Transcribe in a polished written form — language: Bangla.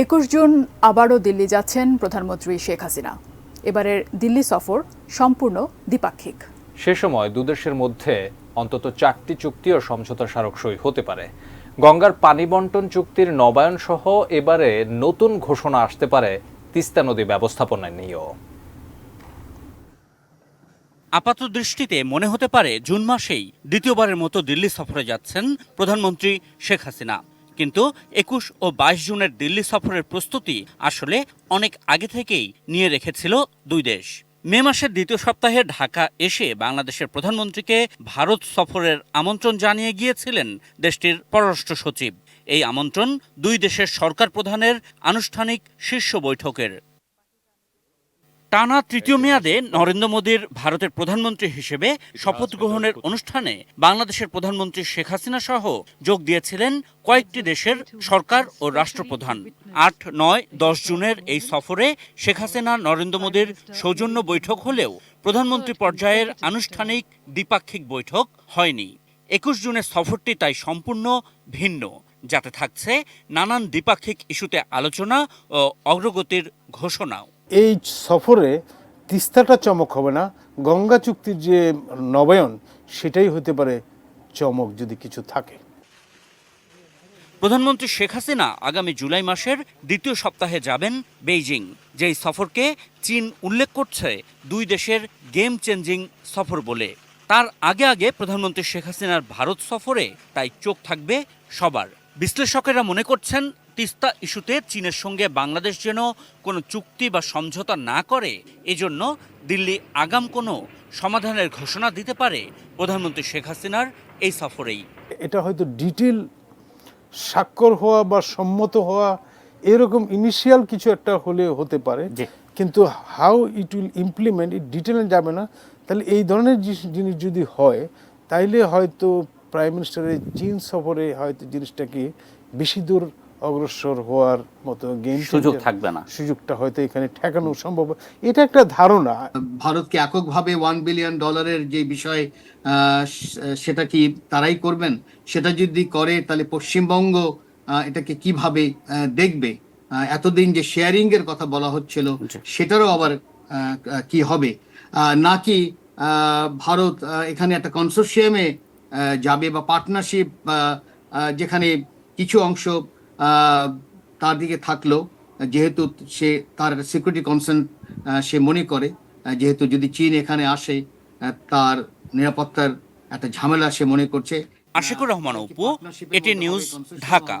21 জুন আবারও দিল্লি যাচ্ছেন প্রধানমন্ত্রী শেখ হাসিনা। এবারের দিল্লি সফর সম্পূর্ণ দ্বিপাক্ষিক। সে সময় দুদেশের মধ্যে অন্তত 4টি চুক্তি ও সমঝোতা স্মারক সই হতে পারে। গঙ্গার পানি বন্টন চুক্তির নবায়ন সহ এবারে নতুন ঘোষণা আসতে পারে তিস্তা নদী ব্যবস্থাপনা নিয়েও। আপাত দৃষ্টিতে মনে হতে পারে জুন মাসেই দ্বিতীয়বারের মতো দিল্লি সফরে যাচ্ছেন প্রধানমন্ত্রী শেখ হাসিনা। কিন্তু 21 ও 22 জুনের দিল্লি সফরের প্রস্তুতি আসলে অনেক আগে থেকেই নিয়ে রেখেছিল দুই দেশ। মে মাসের দ্বিতীয় সপ্তাহে ঢাকা এসে বাংলাদেশের প্রধানমন্ত্রীকে ভারত সফরের আমন্ত্রণ জানিয়ে গিয়েছিলেন দেশটির পররাষ্ট্র সচিব। এই আমন্ত্রণ দুই দেশের সরকার প্রধানের আনুষ্ঠানিক শীর্ষ বৈঠকের। টানা তৃতীয় মেয়াদে নরেন্দ্র মোদীর ভারতের প্রধানমন্ত্রী হিসেবে শপথ গ্রহণের অনুষ্ঠানে বাংলাদেশের প্রধানমন্ত্রী শেখ হাসিনা সহ যোগ দিয়েছিলেন কয়েকটি দেশের সরকার ও রাষ্ট্রপ্রধান। 8, 9, 10 জুনের এই সফরে শেখ হাসিনা নরেন্দ্র মোদীর সৌজন্য বৈঠক হলেও প্রধানমন্ত্রী পর্যায়ের আনুষ্ঠানিক দ্বিপাক্ষিক বৈঠক হয়নি। 21 জুনের সফরটি তাই সম্পূর্ণ ভিন্ন, যাতে থাকছে নানান দ্বিপাক্ষিক ইস্যুতে আলোচনা ও অগ্রগতির ঘোষণাও। এই সফরে তিস্তাটা চমক হবে না, গঙ্গা চুক্তির যে নবায়ন সেটাই হতে পারে চমক যদি কিছু থাকে। প্রধানমন্ত্রী শেখ হাসিনা আগামী জুলাই মাসের দ্বিতীয় সপ্তাহে যাবেন বেইজিং, যেই সফরকে চীন উল্লেখ করছে দুই দেশের গেম চেঞ্জিং সফর বলে। তার আগে আগে প্রধানমন্ত্রী শেখ হাসিনার ভারত সফরে তাই চোখ থাকবে সবার। বিশ্লেষকেরা মনে করছেন তিস্তা ইস্যুতে চীনের সঙ্গে বাংলাদেশ যেন কোনো চুক্তি বা সমঝোতা না করে, এজন্য দিল্লি আগাম কোনো সমাধানের ঘোষণা দিতে পারে প্রধানমন্ত্রী শেখ হাসিনার এই সফরেই। এটা হয়তো ডিটেল স্বাক্ষর হওয়া বা সম্মত হওয়া এরকম ইনিশিয়াল কিছু একটা হলে হতে পারে, কিন্তু how it will implement it ডিটেলে যাবে না। তাহলে এই ধরনের জিনিস যদি হয় তাইলে হয়তো প্রাইম মিনিস্টারের চীন সফরে হয়তো জিনিসটাকে বেশি দূর অগ্রসর হওয়ার মতো সুযোগ থাকবে না, সুযোগটা হয়তো এখানে ঠেকানো সম্ভব। এটা একটা ধারণা। ভারতকে এককভাবে $1 বিলিয়ন যে বিষয় সেটা কি তারাই করবেন? সেটা যদি করে তাহলে পশ্চিমবঙ্গ এটাকে কিভাবে দেখবে? এতদিন যে শেয়ারিং এর কথা বলা হচ্ছিল সেটারও আবার কি হবে? নাকি ভারত এখানে একটা কনসোর্সিয়ামে যাবে বা পার্টনারশিপ, যেখানে কিছু অংশ তার দিকে থাকলো, যেহেতু সে তার সিকিউরিটি কনসার্ন সে মনে করে, যেহেতু যদি চীন এখানে আসে তার নিরাপত্তার একটা ঝামেলা সে মনে করছে। আশিকুর রহমান অপু, এটি নিউজ, ঢাকা।